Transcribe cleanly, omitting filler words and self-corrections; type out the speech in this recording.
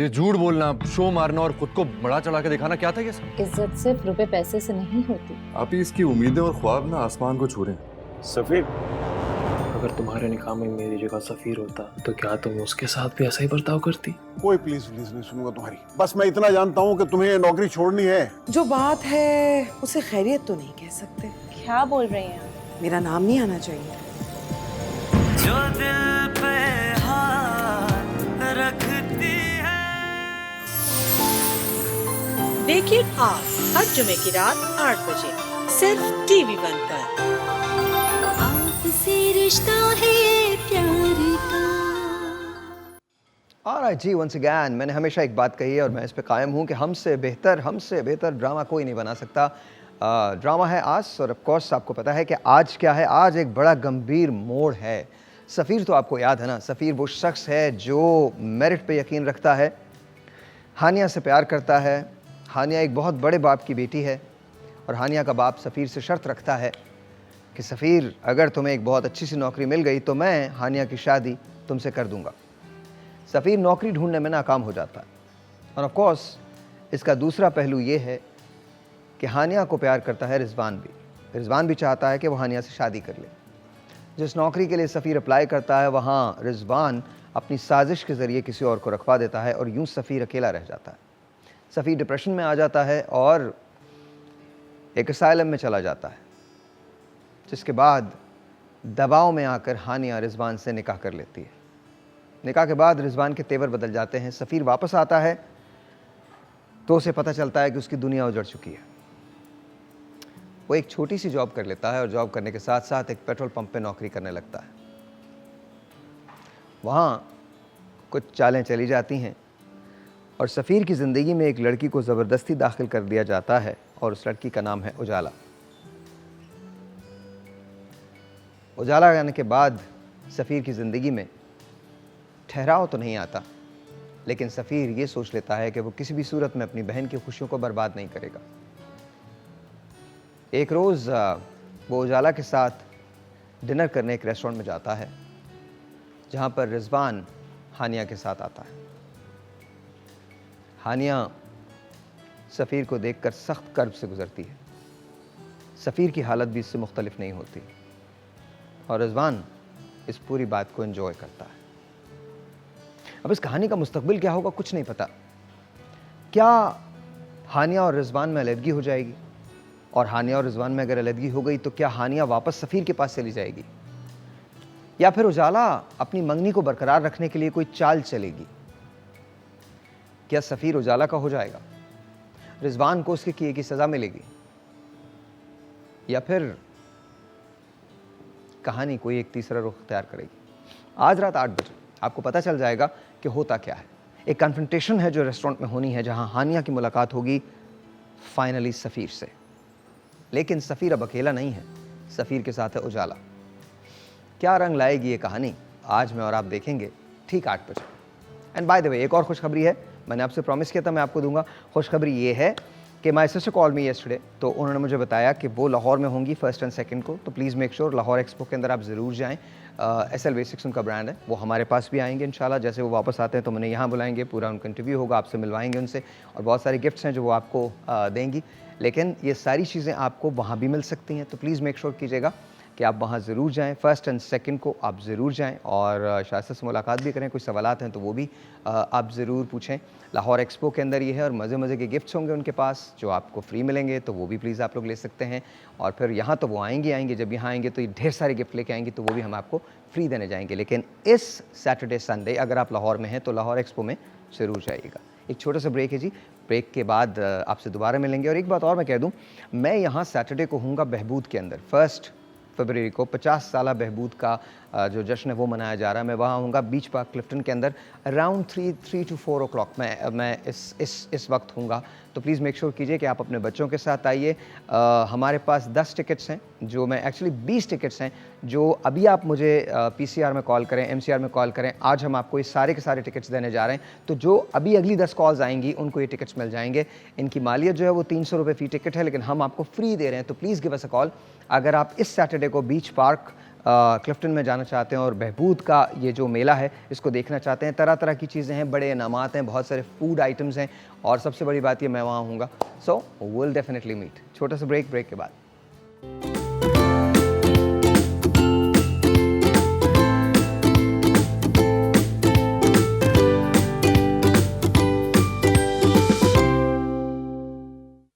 ये झूठ बोलना, शो मारना और खुद को बड़ा चढ़ा के दिखाना क्या था ये सब? इज्जत सिर्फ रुपए पैसे से नहीं होती। आप ही इसकी उम्मीदें और ख्वाब ना आसमान को छू रहे हैं। सफीर, अगर तुम्हारे निकाह में मेरी जगह सफीर होता तो क्या तुम उसके साथ भी ऐसा ही बर्ताव करती? कोई प्लीज नहीं सुनूंगा तुम्हारी। बस मैं इतना जानता हूँ कि तुम्हें नौकरी छोड़नी है। जो बात है उसे खैरियत तो नहीं कह सकते। क्या बोल रही हैं? मेरा नाम नहीं आना चाहिए। जो दिल पे हाथ रखती है। देखिए आप हर जुमे की रात 8 बजे सिर्फ TV1 पर। आपसे रिश्ता है प्यार का। ऑलराइट जी, वंस अगेन मैंने हमेशा एक बात कही है और मैं इस पे कायम हूँ कि हमसे बेहतर ड्रामा कोई नहीं बना सकता। ड्रामा है आज और ऑफ कोर्स आपको पता है कि आज क्या है। आज एक बड़ा गंभीर मोड़ है। सफ़ीर तो आपको याद है ना, सफ़ीर वो शख्स है जो मेरिट पे यकीन रखता है, हानिया से प्यार करता है। हानिया एक बहुत बड़े बाप की बेटी है और हानिया का बाप सफ़ीर से शर्त रखता है कि सफ़ीर, अगर तुम्हें एक बहुत अच्छी सी नौकरी मिल गई तो मैं हानिया की शादी तुमसे कर दूंगा। सफ़ीर नौकरी ढूंढने में नाकाम हो जाता है और ऑफ कोर्स इसका दूसरा पहलू ये है कि हानिया को प्यार करता है रिजवान भी चाहता है कि वो हानिया से शादी कर ले। जिस नौकरी के लिए सफ़ीर अप्लाई करता है वहाँ रिजवान अपनी साजिश के ज़रिए किसी और को रखवा देता है और यूँ सफ़ीर अकेला रह जाता है। सफ़ीर डिप्रेशन में आ जाता है और एक असाइलम में चला जाता है, जिसके बाद दबाव में आकर हानिया रिजवान से निकाह कर लेती है। निकाह के बाद रिजवान के तेवर बदल जाते हैं। सफ़ीर वापस आता है तो उसे पता चलता है कि उसकी दुनिया उजड़ चुकी है। वो एक छोटी सी जॉब कर लेता है और जॉब करने के साथ साथ एक पेट्रोल पंप पे नौकरी करने लगता है। वहाँ कुछ चालें चली जाती हैं और सफ़ीर की ज़िंदगी में एक लड़की को ज़बरदस्ती दाखिल कर दिया जाता है और उस लड़की का नाम है उजाला। उजाला आने के बाद सफ़ीर की ज़िंदगी में ठहराव तो नहीं आता, लेकिन सफ़ीर ये सोच लेता है कि वो किसी भी सूरत में अपनी बहन की खुशियों को बर्बाद नहीं करेगा। एक रोज़ वो उजाला के साथ डिनर करने एक रेस्टोरेंट में जाता है, जहाँ पर रिजवान हानिया के साथ आता है। हानिया सफ़ीर को देखकर सख्त कर्ब से गुजरती है। सफ़ीर की हालत भी इससे मुख्तलिफ नहीं होती और रिजवान इस पूरी बात को एंजॉय करता है। अब इस कहानी का मुस्तकबिल क्या होगा कुछ नहीं पता। क्या हानिया और रिजवान में अलहदगी हो जाएगी, और हानिया और रिजवान में अगर अलहदगी हो गई तो क्या हानिया वापस सफ़ीर के पास चली जाएगी, या फिर उजाला अपनी मंगनी को बरकरार रखने के लिए कोई चाल चलेगी? क्या सफ़ीर उजाला का हो जाएगा, रिजवान को उसके किए की सज़ा मिलेगी, या फिर कहानी कोई एक तीसरा रुख अख्तियार करेगी? आज रात 8 बजे आपको पता चल जाएगा कि होता क्या है। एक कन्फ्रंटेशन है जो रेस्टोरेंट में होनी है, जहां हानिया की मुलाकात होगी फाइनली सफ़ीर से। लेकिन सफ़ीर अब अकेला नहीं है, सफ़ीर के साथ है उजाला। क्या रंग लाएगी ये कहानी, आज मैं और आप देखेंगे ठीक 8 बजे। एंड बाय द वे, एक और खुशखबरी है, मैंने आपसे प्रॉमिस किया था मैं आपको दूंगा। खुशखबरी ये है कि my sister call me yesterday, तो उन्होंने मुझे बताया कि वो लाहौर में होंगी 1 और 2 को। तो please make sure Lahore expo के अंदर आप ज़रूर जाएँ। SL बेसिक्स उनका ब्रांड है, वो हमारे पास भी आएंगे इंशाल्लाह। जैसे वो वापस आते हैं तो उन्हें यहाँ बुलाएंगे, पूरा उनका इंटरव्यू होगा, आपसे मिलवाएंगे उनसे, और बहुत सारे गिफ्ट्स हैं जो वो आपको देंगी। लेकिन ये सारी चीज़ें आपको वहाँ भी मिल सकती हैं, तो प्लीज़ मेक श्योर कीजिएगा कि आप वहाँ ज़रूर जाएँ। 1 और 2 को आप ज़रूर जाएँ और शायद से मुलाकात भी करें। कोई सवालात हैं तो वो भी आप ज़रूर पूछें। लाहौर एक्सपो के अंदर ये है और मज़े के गिफ्ट्स होंगे उनके पास जो आपको फ्री मिलेंगे, तो वो भी प्लीज़ आप लोग ले सकते हैं। और फिर यहाँ तो वो आएंगे, जब यहाँ आएंगे तो ये ढेर सारे गिफ्ट लेके आएंगे, तो वो भी हम आपको फ्री देने जाएंगे। लेकिन इस सैटरडे संडे अगर आप लाहौर में हैं तो लाहौर एक्सपो में ज़रूर जाइएगा। एक छोटा सा ब्रेक है जी, ब्रेक के बाद आपसे दोबारा मिलेंगे। और एक बात और मैं कह दूँ, मैं यहाँ सैटरडे को हूँगा बहबूद के अंदर। 1 फरवरी को 50 साला बहबूद का जो जश्न है वो मनाया जा रहा है। मैं वहाँ हूँगा बीच पार्क क्लिफ्टन के अंदर अराउंड 3 to 4 o'clock मैं इस वक्त हूँगा। तो प्लीज़ मेक श्योर कीजिए कि आप अपने बच्चों के साथ आइए। हमारे पास 10 टिकट्स हैं, जो मैं एक्चुअली 20 टिकट्स हैं, जो अभी आप मुझे PCR में कॉल करें, MCR में कॉल करें, आज हम आपको ये सारे के सारे टिकट्स देने जा रहे हैं। तो जो अभी अगली 10 कॉल्स आएंगी उनको ये टिकट्स मिल जाएंगे। इनकी मालियत जो है वो 300 रुपये फ़ी टिकट है, लेकिन हम आपको फ्री दे रहे हैं। तो please give us a call अगर आप इस सैटरडे को बीच पार्क क्लिफ्टन में जाना चाहते हैं और बहबूद का ये जो मेला है इसको देखना चाहते हैं, तरह तरह की चीज़ें हैं, बड़े इनामात हैं, बहुत सारे फूड आइटम्स हैं और सबसे बड़ी बात ये मैं वहाँ हूँगा। So will definitely meet. छोटा सा ब्रेक के बाद